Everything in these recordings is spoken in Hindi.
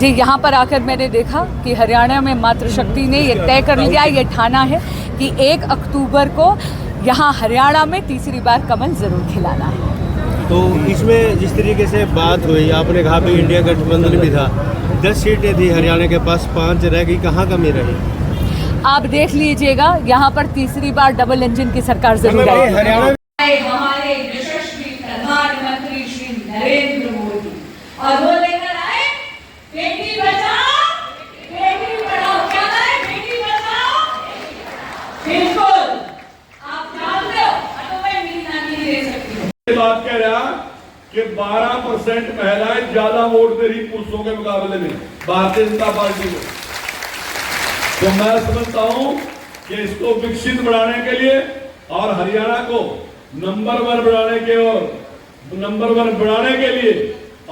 जी, यहाँ पर आकर मैंने देखा कि हरियाणा में मातृशक्ति ने ये तय कर लिया, ये ठाना है कि 1 अक्टूबर को यहाँ हरियाणा में तीसरी बार कमल जरूर खिलाना है। तो इसमें जिस तरीके से बात हुई, आपने कहा भी इंडिया गठबंधन भी था, 10 सीटें थी, हरियाणा के पास 5 रह गई, कहाँ कमी रही? आप देख लीजिएगा, यहाँ पर तीसरी बार डबल इंजन की सरकार जरूर आएगी। हमारे यशस्वी प्रधानमंत्री श्री नरेंद्र मोदी, और वो लेकर आए बेटी बचाओ बेटी पढ़ाओ। क्या है बेटी बचाओ? बिल्कुल, आप जानते हो, तो मैं मीना नहीं दे सकती हूँ। ये बात कह रहा कि 12% महिलाएं ज्यादा वोट दे रही पुरुषों के मुकाबले में भारतीय जनता पार्टी को। तो मैं समझता हूं कि इसको विकसित बनाने के लिए और हरियाणा को नंबर 1 बनाने के लिए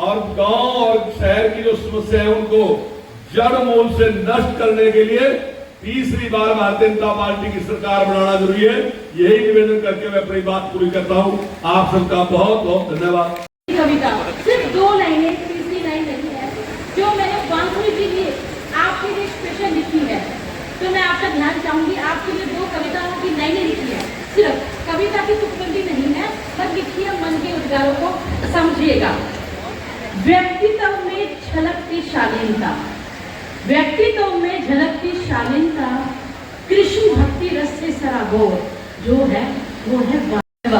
और गांव और शहर की जो समस्या है उनको जड़ मूल से नष्ट करने के लिए तीसरी बार भारतीय जनता पार्टी की सरकार बनाना जरूरी है। यही निवेदन करके मैं अपनी बात पूरी करता हूं। आप सबका बहुत बहुत धन्यवाद। कविता सिर्फ 2 लाइनें, तीसरी लाइन नहीं है जो मैंने बांसुरी के लिए आपके लिए स्पेशल लिखी है। तो मैं आपका ध्यान चाहूंगी, आपके लिए 2 कविताओं की लाइनें लिखी है। सिर्फ कविता की तुकबंदी नहीं है, बस लिखी है, मन के उद्गारों को समझिएगा। व्यक्तित्व में झलकती शालीनता, व्यक्तित्व में झलकती शालीनता, कृष्ण भक्ति रस से सराबोर जो है वो है भारत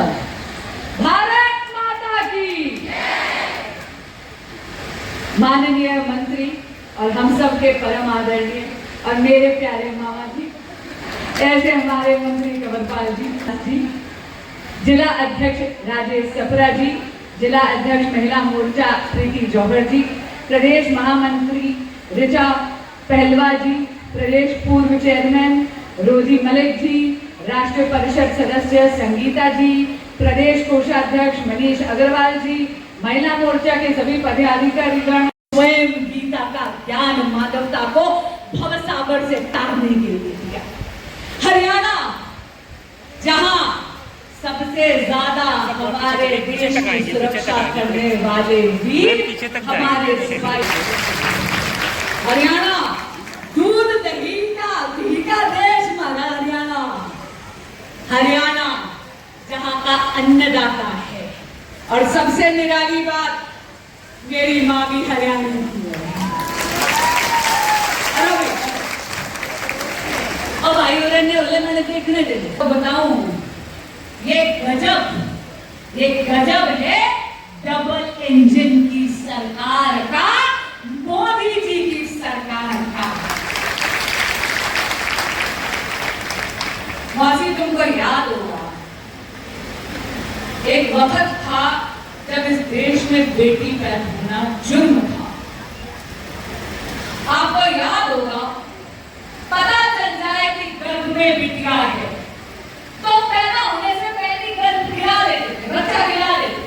माता की। माननीय मंत्री और हम सब के परम आदरणीय और मेरे प्यारे मामा जी, ऐसे हमारे मंत्री कंवरपाल जी, जिला अध्यक्ष राजेश चपरा जी, जिला अध्यक्ष महिला मोर्चा प्रीति जौहर जी, प्रदेश महामंत्री ऋचा पहलवा जी, प्रदेश पूर्व चेयरमैन रोजी मलिक जी, राष्ट्रीय परिषद सदस्य संगीता जी, प्रदेश कोषाध्यक्ष मनीष अग्रवाल जी, महिला मोर्चा के सभी पदाधिकारीगण, स्वयं गीता का ज्ञान मानवता को भवसागर से तारने के लिए दिया। हरियाणा जहां सबसे ज्यादा हमारे देश की सुरक्षा करने वाले वीर हमारे सिपाही। हरियाणा दूध दही का देश हमारा हरियाणा। हरियाणा जहां का अन्नदाता है, और सबसे निराली बात, मेरी माँ भी हरियाणा की है। अब भाई मैंने देखने दे तो बताऊं, ये गजब है डबल इंजन की सरकार का, मोदी जी की सरकार का। वासी, तुमको याद होगा, एक वक्त था जब इस देश में बेटी पैदा होना जुर्म था। आपको याद होगा, पता चल जाए कि गर्भ में बिटिया है तो पैदा होने से पहले गर्भ गिरा लेते थे, बच्चा गिरा लेते थे।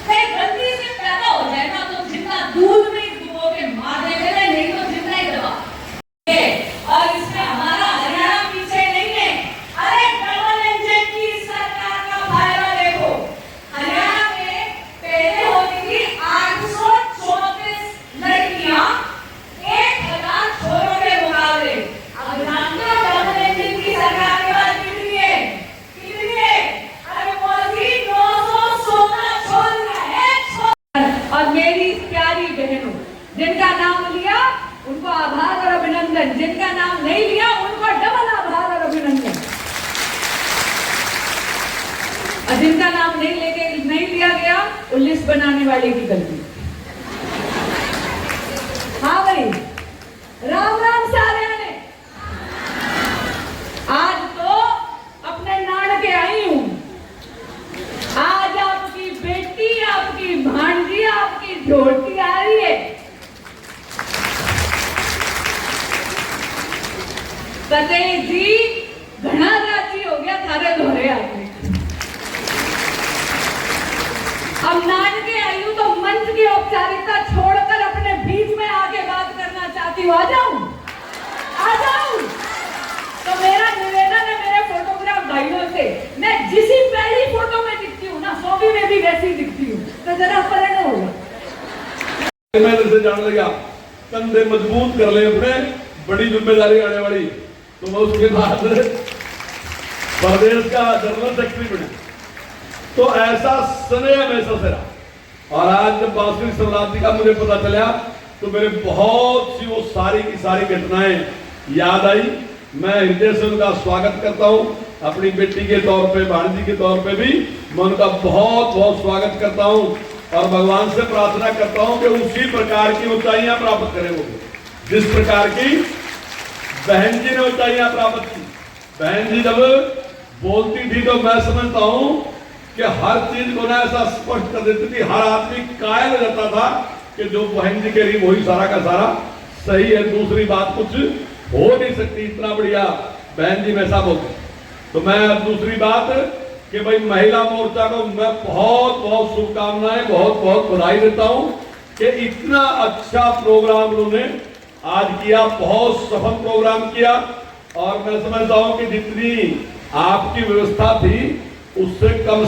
कहीं गलती से पैदा हो जाए ना तो जितना दूध में डुबो के मार देते थे, नहीं तो जितना ही दबा। और इसमें हमारा हरियाणा पीछे नहीं है। अरे डबल इंजन की सरकार का फायदा देखो। हरियाणा में पहले होती थी 834 लड़कियां 1000 छोरों के मुकाबले। अब जानते हो डबल इंजन की सरकार के बाद कितनी है? अरे मोदी 916 छोरियां है। और मेरी प्यारी बहनों, जिनका नाम लिया उनको आभार और अभिनंदन, जिनका नाम नहीं लिया उनको डबल आभार और अभिनंदन, और जिनका नाम नहीं लिया गया वो लिस्ट बनाने वाले की गलती। हाँ भाई, राम राम सारे ने। आज तो अपने नानके आई हूं। आज आपकी बेटी, आपकी भांजी, आपकी ढोलकी आ रही है। कतई जी घना राजी हो गया थारे दोहरे आदमी। अब नानके आई हूं तो मंच की औपचारिकता छोड़कर अपने बीच में आके बात करना चाहती हूँ। आ जाऊं? तो मेरा निवेदन है मेरे फोटोग्राफ भाइयों से, मैं जिस पहली फोटो में दिखती हूँ ना, सोबी में भी वैसी दिखती हूँ, तो जरा फर्क होगा। मैं तुमसे जान लगा कंधे मजबूत कर ले अपने, बड़ी जिम्मेदारी आने वाली। तो मैं उसके बाद प्रदेश का जनरल सेक्रेटरी बना। तो ऐसा स्नेह हमेशा से रहा। और आज जब बांसुरी सम्राट जी का मुझे पता चला तो मेरे बहुत सी वो सारी की सारी घटनाएं याद आई। मैं हृदय से उनका स्वागत करता हूं, अपनी बेटी के तौर पे, भांजी के तौर पे भी मैं उनका बहुत बहुत स्वागत करता हूं और भगवान से प्रार्थना करता हूं कि उसी प्रकार की ऊंचाइयां प्राप्त करें वो, जिस प्रकार की बहन जी ने ऊंचाइयां प्राप्त की। बहन जी जब बोलती थी तो मैं समझता हूं कि हर चीज को ना ऐसा स्पष्ट कर देती थी, हर आदमी कायल हो जाता था कि जो बहन जी कह रही वही सारा का सारा सही है, दूसरी बात कुछ हो नहीं सकती। इतना बढ़िया बहन जी वैसा बोलते। तो मैं दूसरी बात कि भाई महिला मोर्चा को मैं बहुत बहुत शुभकामनाएं, बहुत बहुत बधाई देता हूं कि इतना अच्छा प्रोग्राम उन्होंने आज किया, बहुत सफल प्रोग्राम किया। और मैं समझता हूं कि जितनी आपकी व्यवस्था थी उससे कम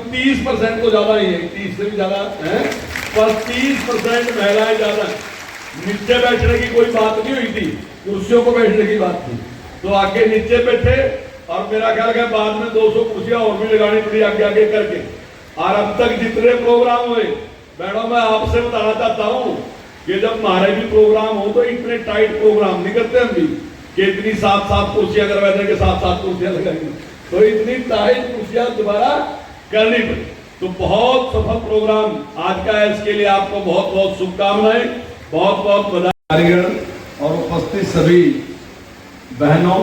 30% तो ज्यादा ही है, 30 से भी ज्यादा है, पर 30% महिलाएं ज्यादा। नीचे बैठने की कोई बात नहीं हुई थी, कुर्सियों को बैठने की बात थी। तो आगे नीचे बैठे और मेरा ख्याल है बाद में 200 कुर्सियां और भी लगानी पड़ी आगे आगे करके। और अब तक जितने प्रोग्राम हुए, मैडम मैं आपसे बताना चाहता हूं कि जब हमारे भी प्रोग्राम हो तो इतने टाइट प्रोग्राम नहीं करते हम भी कि इतनी 7-7 कुर्सियां करवा देंगे, 7-7 कुर्सियां लगाएंगे। तो इतनी टाइट कुर्सियां दोबारा करनी पड़ी। तो बहुत सफल प्रोग्राम आज का है, इसके लिए आपको बहुत बहुत शुभकामनाएं, बहुत बहुत बधाई। और उपस्थित सभी बहनों,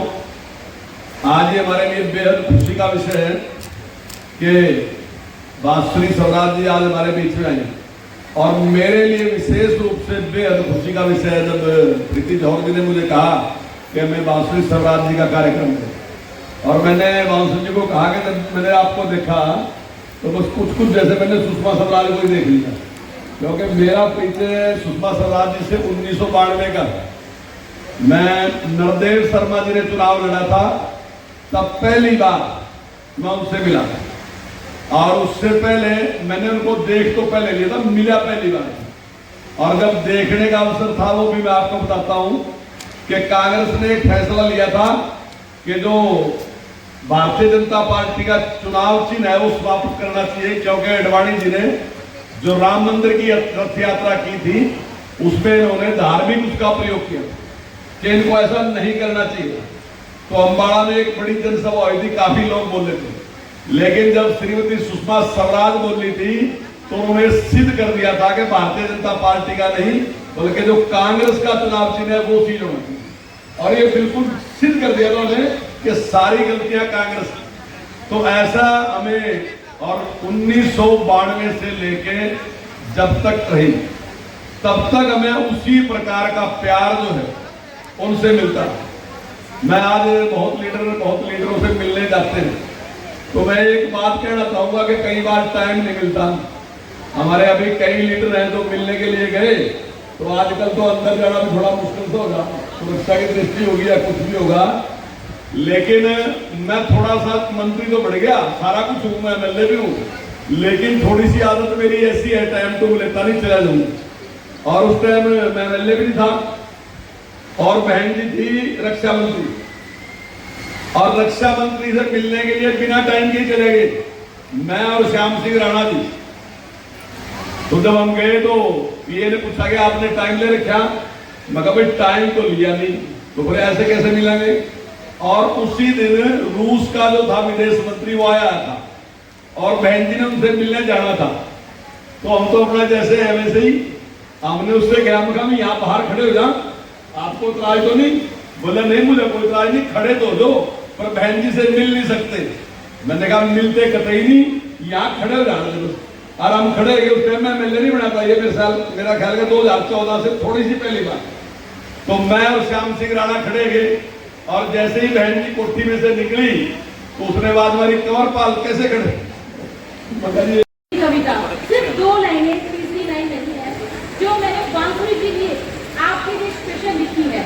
आज ये हमारे लिए बेहद खुशी का विषय है कि बांसुरी सम्राट जी आज हमारे बीच में आए। और मेरे लिए विशेष रूप से बेहद खुशी का विषय है जब प्रीति जौहर जी ने मुझे कहा कि मैं बांसुरी सम्राट जी का कार्यक्रम करूं। और मैंने बांसुरी जी को कहा कि जब मैंने आपको देखा तो बस कुछ जैसे मैंने सुषमा स्वराज को ही देख लिया, क्योंकि मेरा पीछे सुषमा स्वराज जी से 1992 का मैं नरदेव शर्मा जी ने चुनाव लड़ा था, तब पहली बार मैं उनसे मिला। और उससे पहले मैंने उनको देख तो पहले लिया था, मिला पहली बार। और जब देखने का अवसर था वो भी मैं आपको बताता हूं कि कांग्रेस ने एक फैसला लिया था कि जो भारतीय जनता पार्टी का चुनाव चिन्ह है वो समाप्त करना चाहिए, क्योंकि अडवाणी जी ने जो राम मंदिर की रथ यात्रा की थी उसमें इन्होंने धार्मिक उसका प्रयोग किया कि इनको ऐसा नहीं करना चाहिए। तो अम्बाड़ा में एक बड़ी जनसभा हुई थी, काफी लोग बोले थे, लेकिन जब श्रीमती सुषमा स्वराज बोली थी तो उन्होंने सिद्ध कर दिया था कि भारतीय जनता पार्टी का नहीं बल्कि जो कांग्रेस का चुनाव चिन्ह है वो चीज होना चाहिए। और ये बिल्कुल सिद्ध कर दिया उन्होंने कि सारी गलतियां कांग्रेस की। तो ऐसा हमें और 1992 से लेके जब तक रही तब तक हमें उसी प्रकार का प्यार जो है उनसे मिलता। मैं आज बहुत लीडरों से मिलने जाते हैं तो मैं एक बात कहना चाहूंगा कि कई बार टाइम नहीं मिलता। हमारे अभी कई लीडर हैं जो मिलने के लिए गए तो आजकल तो अंदर जाना भी थोड़ा मुश्किल तो होगा, सुरक्षा की दृष्टि होगी या कुछ भी होगा। लेकिन मैं थोड़ा सा मंत्री तो बढ़ गया, सारा कुछ हूं, मैं एमएलए भी हूं, लेकिन थोड़ी सी आदत मेरी ऐसी है, टाइम तो लेता नहीं चला जाऊंगा। और उस टाइम मैं एमएलए भी नहीं था और बहन जी थी रक्षा मंत्री, और रक्षा मंत्री से मिलने के लिए बिना टाइम के चले गए मैं और श्याम सिंह राणा जी। तो जब हम गए तो ये ने पूछा कि आपने टाइम ले रखा, मैं कहा भाई टाइम तो लिया नहीं, तो बोले ऐसे कैसे मिलेंगे। और उसी दिन रूस का जो था विदेश मंत्री वो आया था और बहन जी ने उनसे मिलने जाना था। तो हम तो अपना जैसे है वैसे ही हमने उससे कहा, मैं कहा यहाँ बाहर खड़े हो जा, आपको इतराज तो नहीं। बोले नहीं मुझे कोई इतराज नहीं, खड़े तो दो, पर बहन जी से मिल नहीं सकते। मैंने कहा मिलते कतई नहीं, यहाँ खड़े हो जाना। और हम खड़े गए, उस टाइम में एमएलए नहीं बना था, ये मेरा ख्याल है 2014 से थोड़ी सी पहली बार। तो मैं और श्याम सिंह राणा खड़े गए और जैसे ही बहन जी कोठी में से निकली तो उसने बाद हमारी कमर पाल कैसे खड़े। कविता सिर्फ 2 लाइनें, तीसरी लाइन नहीं है जो मैंने बांसुरी के लिए आपके लिए स्पेशल लिखी है।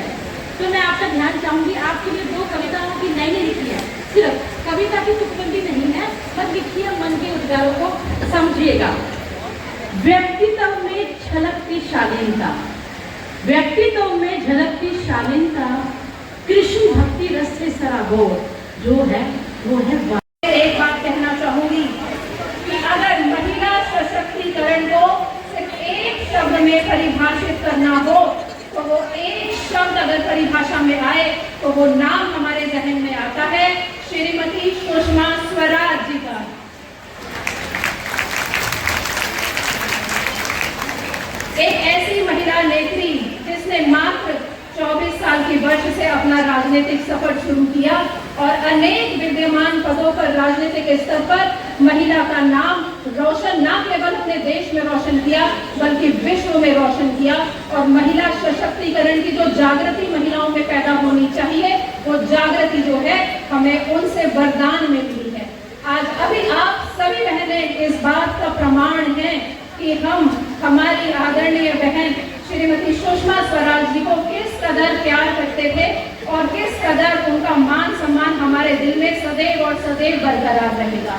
तो मैं आपका ध्यान चाहूंगी, आपके लिए 2 कविताओं की लाइनें लिखी है। सिर्फ कविता की तुकबंदी नहीं है, बस लिखिए मन के उद्गारों को समझिएगा। व्यक्तित्व में छलकती शालीनता, व्यक्तित्व में झलकती शालीनता, कृष्ण भक्ति रस से सराबोर जो है वो है। एक बात कहना चाहूंगी कि अगर महिला सशक्तिकरण को सिर्फ एक शब्द में परिभाषित करना हो तो वो एक शब्द अगर परिभाषा में आए तो वो नाम हमारे जहन में आता है श्रीमती सुषमा स्वराज जी का। एक ऐसी महिला नेत्री जिसने मात्र 24 साल की वर्ष से अपना राजनीतिक सफर शुरू किया और अनेक विद्यमान पदों पर राजनीतिक स्तर पर महिला का नाम रोशन न केवल अपने देश में रोशन किया बल्कि विश्व में रोशन किया। और महिला सशक्तिकरण की जो जागृति महिलाओं में पैदा होनी चाहिए वो जागृति जो है हमें उनसे वरदान में मिली है। आज अभी आप सभी बहनें इस बात का प्रमाण हैं कि हम हमारी आदरणीय बहन श्रीमती सुषमा स्वराज जी को किस कदर प्यार करते थे और किस कदर उनका मान सम्मान हमारे दिल में सदैव और सदैव बरकरार रहेगा।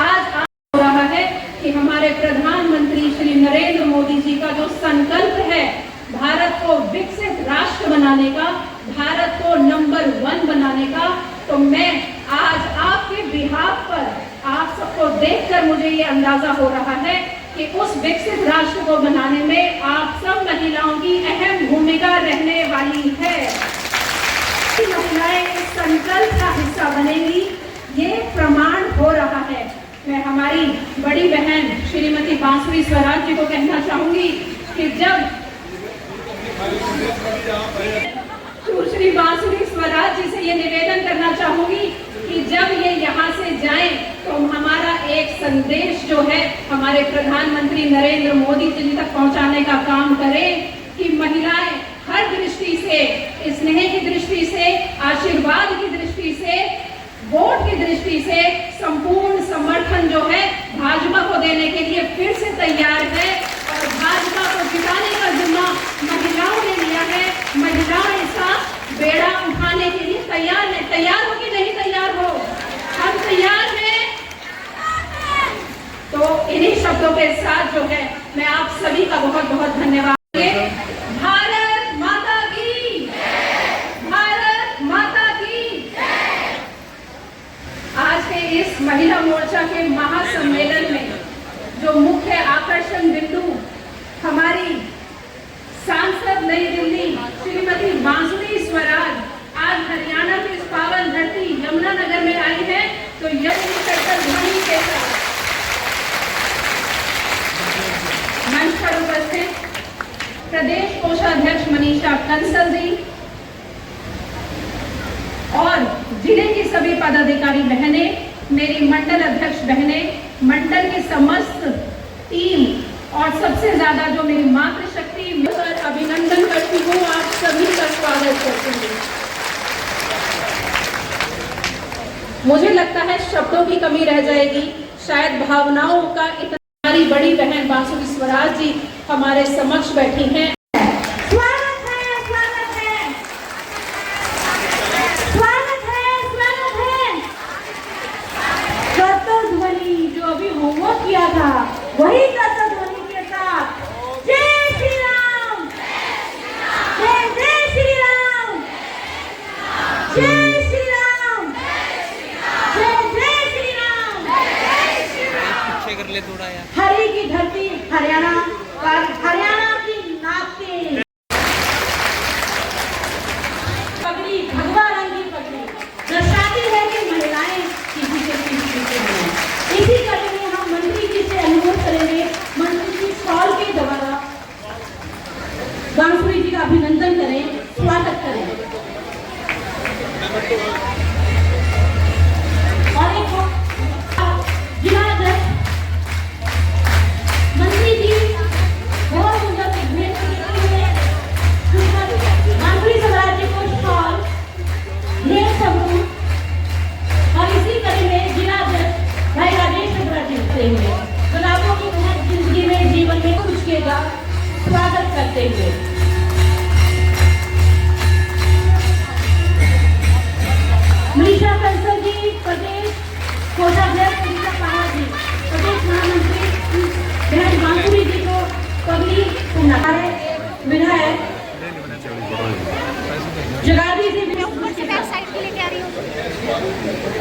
आज हो रहा है कि हमारे प्रधानमंत्री श्री नरेंद्र मोदी जी का जो संकल्प है भारत को विकसित राष्ट्र बनाने का, भारत को नंबर 1 बनाने का, तो मैं आज आपके बिहाफ पर आप सबको देखकर मुझे ये अंदाजा हो रहा है कि उस विकसित राष्ट्र को बनाने में आप सब महिलाओं की अहम भूमिका रहने वाली है। महिलाएं इस संकल्प का हिस्सा बनेंगी, ये प्रमाण हो रहा है। मैं हमारी बड़ी बहन श्रीमती बांसुरी स्वराज जी को कहना चाहूंगी कि जब श्री बांसुरी स्वराज जी से ये निवेदन करना चाहूंगी कि जब ये यहाँ से जाएं तो हमारा एक संदेश जो है हमारे प्रधानमंत्री नरेंद्र मोदी जी तक पहुंचाने का काम करें कि महिलाएं हर दृष्टि से, स्नेह की दृष्टि से, आशीर्वाद की दृष्टि से, वोट की दृष्टि से संपूर्ण समर्थन जो है भाजपा को देने के लिए फिर से तैयार है। और भाजपा को जिताने का जिम्मा महिलाओं ने लिया है। महिलाएं इसका बेड़ा उठाने के लिए तैयार है। तैयार हो कि नहीं तैयार हो? हम तैयार हैं। तो इन्हीं शब्दों के साथ जो है मैं आप सभी का बहुत बहुत धन्यवाद। भारत माता की, भारत माता की। आज के इस महिला मोर्चा के महासम्मेलन में जो मुख्य आकर्षण बिंदु हमारी सांसद नई दिल्ली श्रीमती बांसुरी स्वराज आज हरियाणा की इस पावन धरती यमुनानगर में आई है, तो यज्ञ करकर ध्वनि के साथ मंच पर उपस्थित प्रदेश कोषाध्यक्ष मनीषा कंसल जी और जिले की सभी पदाधिकारी बहनें, मेरी मंडल अध्यक्ष बहनें, मंडल की समस्त टीम और सबसे ज्यादा जो मेरी मातृशक्ति पर अभिनंदन करती हूँ, आप सभी का स्वागत करती हूँ। मुझे लगता है शब्दों की कमी रह जाएगी, शायद भावनाओं का। इतनी बड़ी बहन बांसुरी स्वराज जी हमारे समक्ष बैठी हैं। स्वागत है, स्वागत है, स्वागत है, स्वागत है। कर्तव्य ध्वनि जो अभी होमवर्क किया था वही कर्तव्य ध्वनि के साथ जय श्री राम, जय जय श्री राम, जय श्री राम, जय जय श्री राम। पीछे कर ले थोड़ा यार। हरी की धरती हरियाणा पर, हरियाणा की नाते पगड़ी, भगवा रंग की पगड़ी दर्शाती है कि महिलाएं किसी के पीछे हैं। इसी कड़ी में हम मंत्री जी से अनुरोध करेंगे, मंत्री जी शॉल के द्वारा बांसुरी जी का अभिनंदन करें, स्वागत करें। और एक जिला अध्यक्ष मंत्री जी बहुत सुंदर भेंट बांसुरी स्वराज जी को शॉल भेंट समूह और इसी कड़ी में जिला अध्यक्ष भाई राजेश चंद्रा जी से हुए गुलाबों की महक जिंदगी में जीवन में खुशकेगा स्वागत करते हुए मनीषा कंसल जी, प्रदेश कोषाध्यक्ष मनीषा पहाड़ जी, प्रदेश महामंत्री बहन बांसुरी जी को पगड़ी विधायक जगाधरी से मैं ऊपर से बैक साइड के लेके आ रही हूँ।